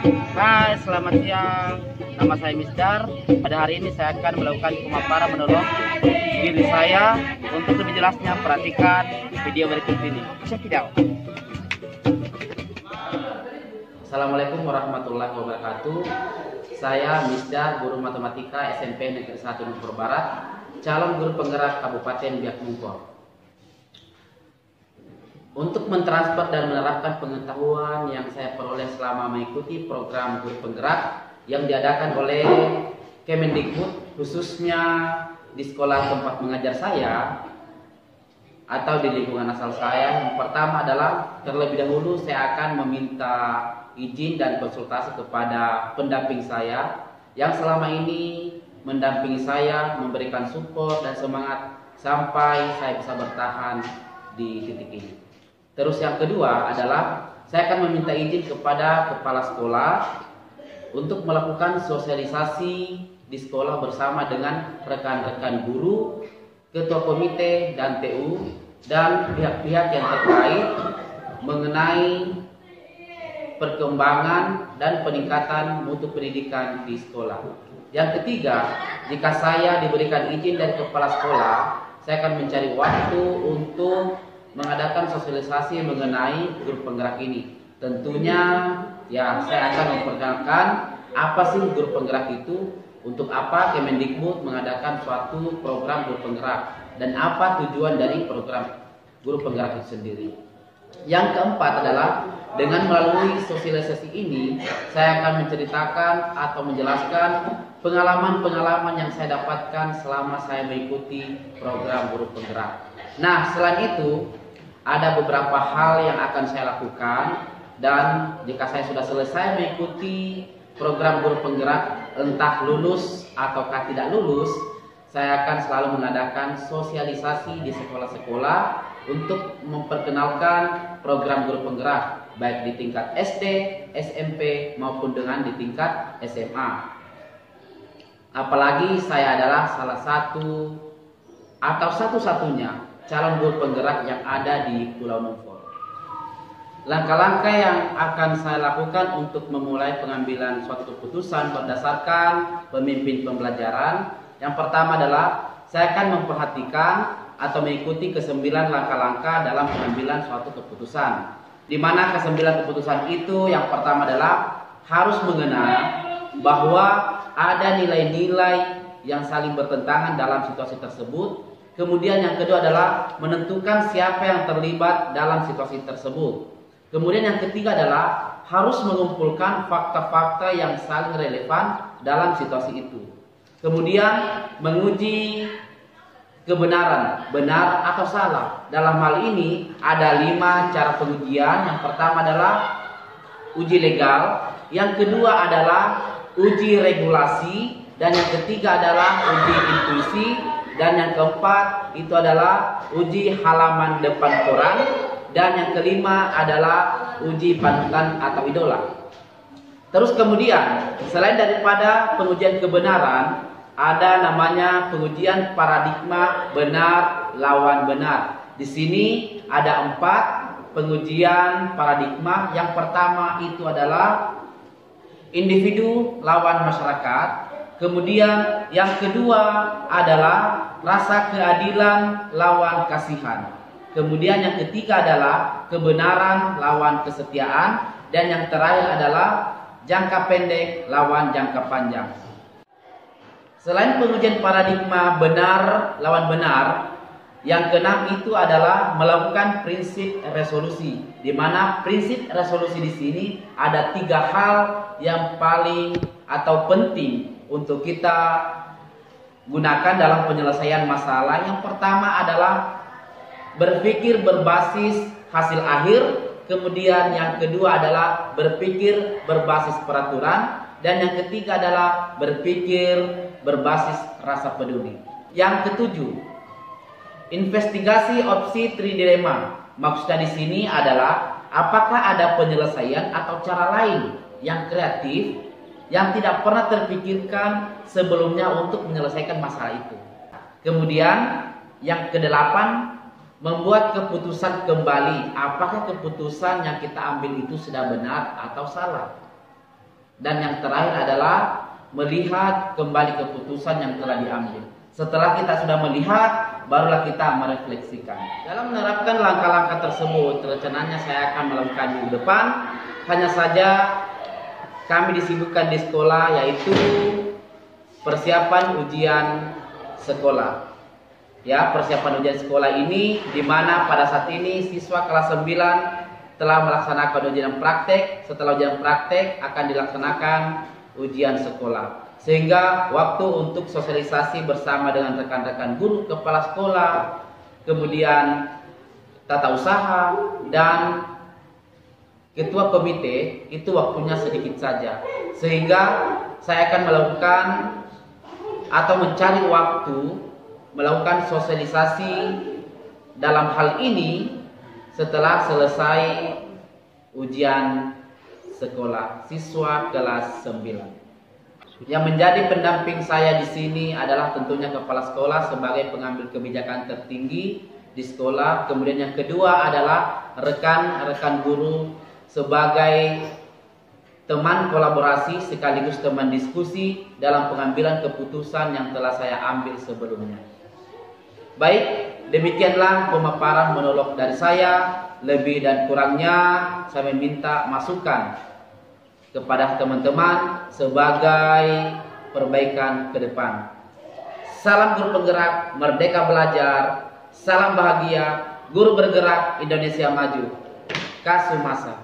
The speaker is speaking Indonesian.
Hai, selamat siang. Nama saya Misdar. Pada hari ini saya akan melakukan pemaparan menolong diri saya. Untuk lebih jelasnya, perhatikan video berikut ini. Check it out. Assalamualaikum warahmatullahi wabarakatuh. Saya Misdar, guru matematika SMP Negeri 1 Nungfor Barat, calon guru penggerak Kabupaten Biak Numfor. Untuk mentransfer dan menerapkan pengetahuan yang saya peroleh selama mengikuti program guru penggerak yang diadakan oleh Kemendikbud, khususnya di sekolah tempat mengajar saya atau di lingkungan asal saya, yang pertama adalah terlebih dahulu saya akan meminta izin dan konsultasi kepada pendamping saya yang selama ini mendampingi saya, memberikan support dan semangat sampai saya bisa bertahan di titik ini. Terus yang kedua adalah saya akan meminta izin kepada kepala sekolah untuk melakukan sosialisasi di sekolah bersama dengan rekan-rekan guru, ketua komite dan TU dan pihak-pihak yang terkait mengenai perkembangan dan peningkatan mutu pendidikan di sekolah. Yang ketiga, jika saya diberikan izin dari kepala sekolah, saya akan mencari waktu untuk mengadakan sosialisasi mengenai guru penggerak ini. Tentunya ya saya akan memperkenalkan apa sih guru penggerak itu, untuk apa Kemendikbud mengadakan suatu program guru penggerak, dan apa tujuan dari program guru penggerak itu sendiri. Yang keempat adalah dengan melalui sosialisasi ini saya akan menceritakan atau menjelaskan pengalaman-pengalaman yang saya dapatkan selama saya mengikuti program guru penggerak. Nah, selain itu ada beberapa hal yang akan saya lakukan, dan jika saya sudah selesai mengikuti program guru penggerak, entah lulus ataukah tidak lulus, saya akan selalu mengadakan sosialisasi di sekolah-sekolah untuk memperkenalkan program guru penggerak, baik di tingkat SD, SMP maupun dengan di tingkat SMA. Apalagi saya adalah salah satu atau satu-satunya calon guru penggerak yang ada di Pulau Numfor. Langkah-langkah yang akan saya lakukan untuk memulai pengambilan suatu keputusan berdasarkan pemimpin pembelajaran. Yang pertama adalah saya akan memperhatikan atau mengikuti ke-9 langkah-langkah dalam pengambilan suatu keputusan. Di mana ke-9 keputusan itu yang pertama adalah harus mengenal bahwa ada nilai-nilai yang saling bertentangan dalam situasi tersebut. Kemudian yang kedua adalah menentukan siapa yang terlibat dalam situasi tersebut. Kemudian yang ketiga adalah harus mengumpulkan fakta-fakta yang saling relevan dalam situasi itu. Kemudian menguji kebenaran, benar atau salah. Dalam hal ini ada 5 cara pengujian. Yang pertama adalah uji legal, yang kedua adalah uji regulasi, dan yang ketiga adalah uji intuisi, dan yang keempat itu adalah uji halaman depan koran, dan yang kelima adalah uji panutan atau idola. Terus kemudian selain daripada pengujian kebenaran, ada namanya pengujian paradigma benar lawan benar. Di sini ada 4 pengujian paradigma. Yang pertama itu adalah individu lawan masyarakat. Kemudian yang kedua adalah rasa keadilan lawan kasihan. Kemudian yang ketiga adalah kebenaran lawan kesetiaan. Dan yang terakhir adalah jangka pendek lawan jangka panjang. Selain pengujian paradigma benar lawan benar, yang keenam itu adalah melakukan prinsip resolusi. Di mana prinsip resolusi di sini ada 3 hal yang paling atau penting untuk kita gunakan dalam penyelesaian masalah. Yang pertama adalah berpikir berbasis hasil akhir. Kemudian yang kedua adalah berpikir berbasis peraturan. Dan yang ketiga adalah berpikir berbasis rasa peduli. Yang ketujuh, investigasi opsi tridilema. Maksudnya di sini adalah apakah ada penyelesaian atau cara lain yang kreatif yang tidak pernah terpikirkan sebelumnya untuk menyelesaikan masalah itu. Kemudian yang kedelapan, membuat keputusan kembali. Apakah keputusan yang kita ambil itu sudah benar atau salah? Dan yang terakhir adalah melihat kembali keputusan yang telah diambil. Setelah kita sudah melihat, barulah kita merefleksikan. Dalam menerapkan langkah-langkah tersebut, rencananya saya akan melakukan minggu depan. Hanya saja kami disibukkan di sekolah, yaitu persiapan ujian sekolah. Ya, persiapan ujian sekolah ini di mana pada saat ini siswa kelas 9 telah melaksanakan ujian praktek. Setelah ujian praktek akan dilaksanakan ujian sekolah. Sehingga waktu untuk sosialisasi bersama dengan rekan-rekan guru, kepala sekolah, kemudian tata usaha dan ketua komite itu waktunya sedikit saja. Sehingga saya akan melakukan atau mencari waktu melakukan sosialisasi dalam hal ini setelah selesai ujian sekolah siswa kelas 9. Yang menjadi pendamping saya di sini adalah tentunya kepala sekolah sebagai pengambil kebijakan tertinggi di sekolah. Kemudian yang kedua adalah rekan-rekan guru sebagai teman kolaborasi sekaligus teman diskusi dalam pengambilan keputusan yang telah saya ambil sebelumnya. Baik, demikianlah pemaparan monolog dari saya. Lebih dan kurangnya saya meminta masukan kepada teman-teman sebagai perbaikan ke depan. Salam guru penggerak, merdeka belajar, salam bahagia, guru bergerak, Indonesia maju. Kasumasa.